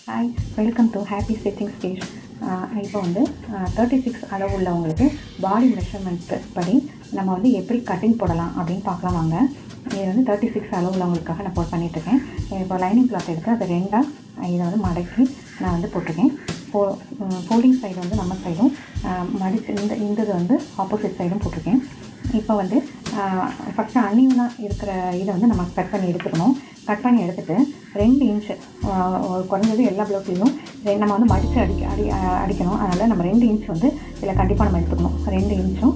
Hi, welcome to happy stitching stage. இப்போ வந்து 36 அளவு உள்ளவங்களுக்கு பாடி மெஷர்மெண்ட் படி நம்ம வந்து எப்படி கட்டிங் போடலாம் அப்படின்னு பார்க்கலாம் வாங்க. இது வந்து 36 அளவு உள்ளவங்களுக்காக நான் போட் பண்ணிகிட்ருக்கேன். இப்போ லைனிங் கிளாத் எடுத்து அதை ரெண்டாக இதை வந்து மடக்கி நான் வந்து போட்டிருக்கேன். ஃபோல்டிங் சைடு வந்து நம்ம சைடும் மடித்து இந்த இது வந்து ஆப்போசிட் சைடும் போட்டிருக்கேன். இப்போ வந்து ஃபஸ்ட்டு அன்னியூனாக இருக்கிற இதை வந்து நம்ம கட் பண்ணி எடுத்துக்கணும். கட் பண்ணி எடுத்துகிட்டு 2 இன்ச்சு குறைஞ்சது எல்லா ப்ளவுஸ்லையும் நம்ம வந்து மடித்து அடிக்கணும். அதனால் நம்ம 2 இன்ச் வந்து இதில் கண்டிப்பாக நம்ம எடுத்துக்கணும். 2 இன்ச்சும்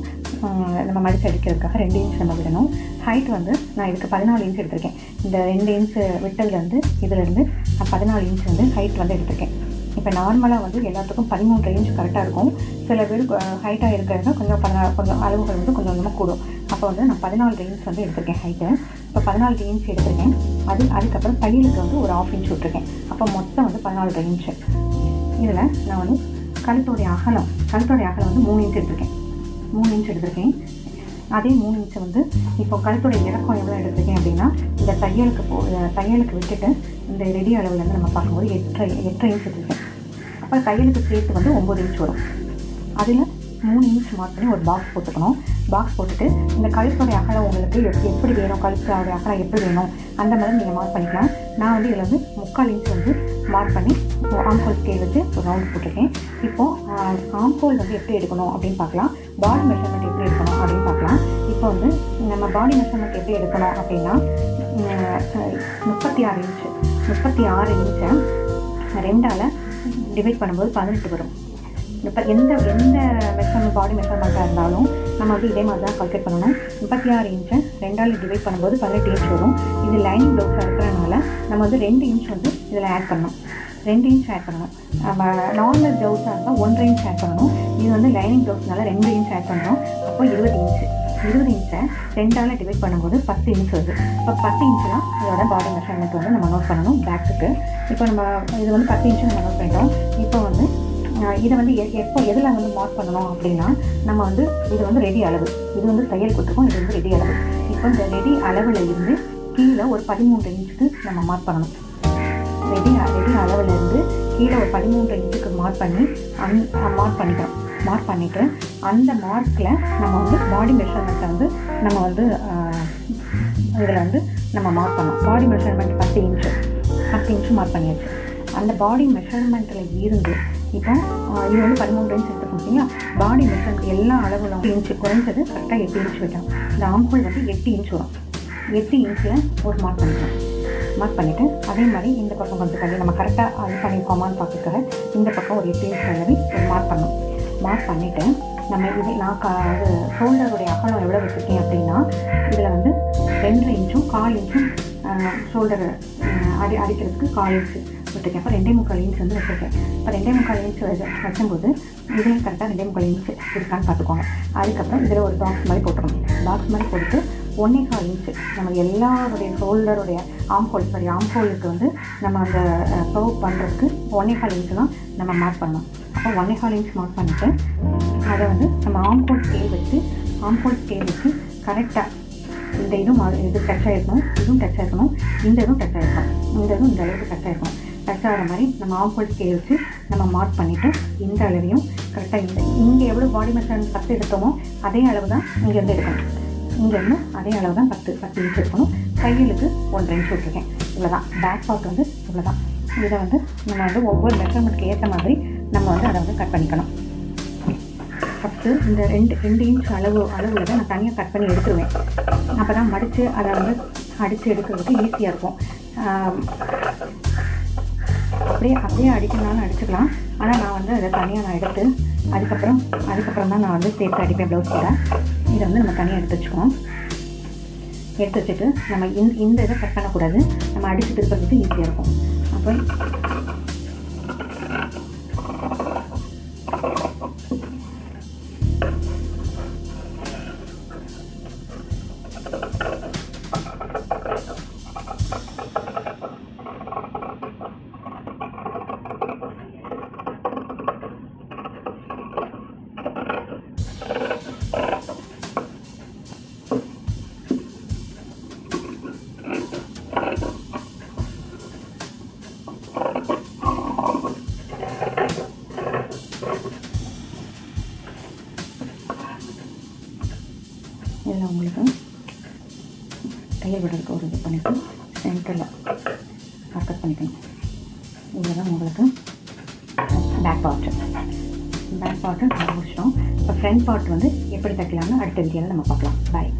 நம்ம மடித்து அடிக்கிறதுக்காக 2 இன்ச் நம்ம விடணும். ஹைட் வந்து நான் இதுக்கு 14 இன்ச் எடுத்திருக்கேன். இந்த 2 இன்ச்சு விட்டதுலேருந்து இதிலேருந்து நான் 14 இன்ச் வந்து ஹைட் வந்து எடுத்திருக்கேன். இப்போ நார்மலாக வந்து எல்லாத்துக்கும் 13 இன்ச் கரெக்டாக இருக்கும். சில பேர் ஹைட்டாக இருக்கிறது கொஞ்சம் அளவுகள் வந்து கொஞ்சம் கொஞ்சமாக கூடும். அப்போ வந்து நான் 14 இன்ச் வந்து எடுத்திருக்கேன் ஹைட்டு. இப்போ 14 இன்ச் எடுத்திருக்கேன். அதுக்கப்புறம் தையலுக்கு வந்து ஒரு 1/2 இன்ச் விட்டுருக்கேன். அப்போ மொத்தம் வந்து 14 இன்ச்சு. இதில் நான் வந்து கழுத்தோடைய அகலம் வந்து 3 இன்ச் எடுத்திருக்கேன். 3 இன்ச் எடுத்திருக்கேன். அதே 3 இன்ச்சு வந்து இப்போ கழுத்தோடைய இறக்கம் எவ்வளோ எடுத்திருக்கேன் அப்படின்னா, இந்த தையலுக்கு விட்டுட்டு இந்த ரெடி அளவுலேருந்து நம்ம பார்க்கும்போது 8.5 இன்ச் எடுத்திருக்கேன். அப்போ தையலுக்கு சேர்த்து வந்து 9 இன்ச் வரும். அதில் 3 இன்ச் மார்க் பண்ணி ஒரு பாக்ஸ் போட்டுக்கணும். பாக்ஸ் போட்டுட்டு இந்த கழுத்தோடைய அகலம் உங்களுக்கு எப்படி வேணும், கழுத்தோடைய அகலம் எப்படி வேணும் அந்த மாதிரி நீங்கள் மார்க் பண்ணிக்கலாம். நான் வந்து இதில் வந்து 3/4 இன்ச் வந்து மார்க் பண்ணி ஆம்ஹோல் ஸ்கேல் வச்சு ஒரு ரவுண்ட் போட்டிருக்கேன். இப்போது ஆம்ஹோல் வந்து எப்படி எடுக்கணும் அப்படின்னு பார்க்கலாம். பாடி மெஷர்மெண்ட் எப்படி எடுக்கணும் அப்படின்னு பார்க்கலாம். இப்போ வந்து நம்ம பாடி மெஷர்மெண்ட் எப்படி எடுக்கணும் அப்படின்னா 36 இன்ச்சை 2ஆல் டிவைட் பண்ணும்போது 18 வரும். இப்போ எந்த மெஷர்மெண்ட் பாடி மெஷர்மெண்ட்டாக இருந்தாலும் நம்ம வந்து இதே மாதிரி தான் கால்குலேட் பண்ணணும். 36 இன்ச்சை 2ஆல் டிவைட் பண்ணும்போது 18 இன்ச் வரும். இது லைனிங் ப்ளவுஸாக இருக்கிறதுனால நம்ம வந்து 2 இன்ச் வந்து இதில் ஆட் பண்ணணும். 2 இன்ச் ஆட் பண்ணணும். நார்மல் ப்ளவுஸாக இருந்தால் 1.5 இன்ச் ஆட் பண்ணணும். இது வந்து லைனிங் ப்ளவுஸ்னால 2 இன்ச் ஆட் பண்ணணும். அப்போ 20 இன்ச்சை 2ஆல் டிவைட் பண்ணும்போது 10 இன்ச் வருது. இப்போ 10 இன்ச்சு தான் இதோட பாடி மெஷர்மெண்ட் வந்து நம்ம நோட் பண்ணணும் பேக்குக்கு. இப்போ நம்ம இது வந்து 10 இன்ச்சு நம்ம நோட் பண்ணிட்டோம். இப்போ வந்து இதை வந்து எதில் வந்து மார்க் பண்ணணும் அப்படின்னா, நம்ம வந்து இது வந்து ரெடி அளவு, இது வந்து தையல் கொடுத்துருக்கோம், இது வந்து ரெடி அளவு. இப்போ இந்த ரெடி அளவில் இருந்து கீழே ஒரு 13 இன்ச்சுக்கு நம்ம மார்க் பண்ணணும். ரெடி அளவில் இருந்து கீழே ஒரு 13 இன்ச்சுக்கு மார்க் பண்ணிக்கிறோம். மார்க் பண்ணிவிட்டு அந்த மார்க்கில் நம்ம வந்து பாடி மெஷர்மெண்ட்டை வந்து நம்ம வந்து இதில் வந்து நம்ம மார்க் பண்ணோம். பாடி மெஷர்மெண்ட் 10 இன்ச்சு மார்க் பண்ணியாச்சு. அந்த பாடி மெஷர்மெண்ட்டில் இருந்து இப்போ இது வந்து 13 இன்ச் எடுத்துக்கணும். சரிங்களா? பாடி மெஷர்மெண்ட் எல்லா அளவுல 8 இன்ச்சு குறைஞ்சது கரெக்டாக 8 இன்ச் விட்டோம். இந்த ஆம்ஹோல் வந்து 8 இன்ச் வரும். 8 இன்ச்சில் ஒரு மார்க் பண்ணிக்கலாம். மார்க் பண்ணிவிட்டு அதே மாதிரி இந்த பக்கம் கொஞ்சம் தள்ளி நம்ம கரெக்டாக அது பண்ணியிருக்கோமான்னு பார்த்துக்க இந்த பக்கம் ஒரு 8 இன்ச் அளவு ஒரு மார்க் பண்ணணும். மார்க் பண்ணிவிட்டு நம்ம இது நான் ஷோல்டருடைய அகலம் எவ்வளோ வச்சுருக்கேன் அப்படின்னா, இதில் வந்து 2 இன்ச்சும் 1/4 இன்ச்சும் ஷோல்டர் அடிக்கிறதுக்கு 1/4 இன்ச்சு விட்டுருக்கேன். அப்போ 2.25 இன்ச் வந்து வச்சுருக்கேன். இப்போ 2.25 இன்ச் வைக்கும்போது இதில் கரெக்டாக 2.25 இன்ச்சு இருக்கான்னு பார்த்துக்கோங்க. அதுக்கப்புறம் இதில் ஒரு பாக்ஸ் மாதிரி போட்டுக்கணும். பாக்ஸ் மாதிரி போட்டுட்டு 1.25 இன்ச்சு நம்ம எல்லாருடைய ஷோல்டருடைய ஆம்ஹோலுக்கு வந்து நம்ம அந்த சர்வ் பண்ணுறதுக்கு 1.25 இன்ச்சு தான் நம்ம மார்க் பண்ணணும். அப்போ 1.25 இன்ச் மார்க் பண்ணிவிட்டு அதை வந்து நம்ம ஆம்ஹோல் ஸ்கேல் வச்சு கரெக்டாக இந்த இது டச் ஆகிருக்கணும், இதுவும் டச் ஆகிருக்கணும், இந்த இதுவும் டச் ஆகிருக்கணும், இந்த அளவுக்கு டச் ஆகிருக்கணும். டச் ஆகிற மாதிரி நம்ம ஆம்ஹோல் ஸ்கேல் வச்சு நம்ம மார்க் பண்ணிவிட்டு இந்த அளவையும் கரெக்டாக இங்கே எவ்வளோ பாடி மெஷர்மெண்ட் 10 எடுத்தோமோ அதே அளவு தான் இங்கேருந்து எடுக்கணும். இங்கேருந்து அதே அளவு தான் 10 இன்ச் இருக்கணும். தையலுக்கு 1.5 இன்ச் விட்டுருக்கேன். இவ்வளோதான். பேக் பார்ட் வந்து இவ்வளோதான். இதை வந்து நம்ம வந்து ஒவ்வொரு மெஷர்மெண்ட்டுக்கு ஏற்ற மாதிரி நம்ம வந்து அதை வந்து கட் பண்ணிக்கணும். ஃபஸ்ட்டு இந்த 2 இன்ச் அளவில் தான் நான் தனியாக கட் பண்ணி எடுத்துருவேன். அப்போ தான் மடித்து அதை வந்து அடித்து எடுக்கிறதுக்கு ஈஸியாக இருக்கும். அப்படியே அடிக்கணும்னாலும் அடிச்சுக்கலாம். ஆனால் நான் வந்து அதை தனியாக எடுத்து அதுக்கப்புறம் தான் நான் வந்து சேர்த்து அடிப்பேன் ப்ளவுஸ் கூட. இதை வந்து நம்ம தனியாக எடுத்து வச்சுக்கணும். எடுத்து வச்சுட்டு நம்ம இந்த இதை கட் பண்ணக்கூடாது. நம்ம அடித்து திருப்பறதுக்கு ஈஸியாக இருக்கும். அப்போ இதில் உங்களுக்கு தையல் விடுறதுக்கு ஒரு இது பண்ணிவிட்டு சென்டரில் கட் பண்ணிக்கணும். இதில் தான் உங்களுக்கு பேக் பார்ட்டு முடிச்சிட்டோம். இப்போ ஃப்ரண்ட் பார்ட் வந்து எப்படி தைக்கலாம்னு அடுத்த வீடியோவில் நம்ம பார்க்கலாம். பாய்.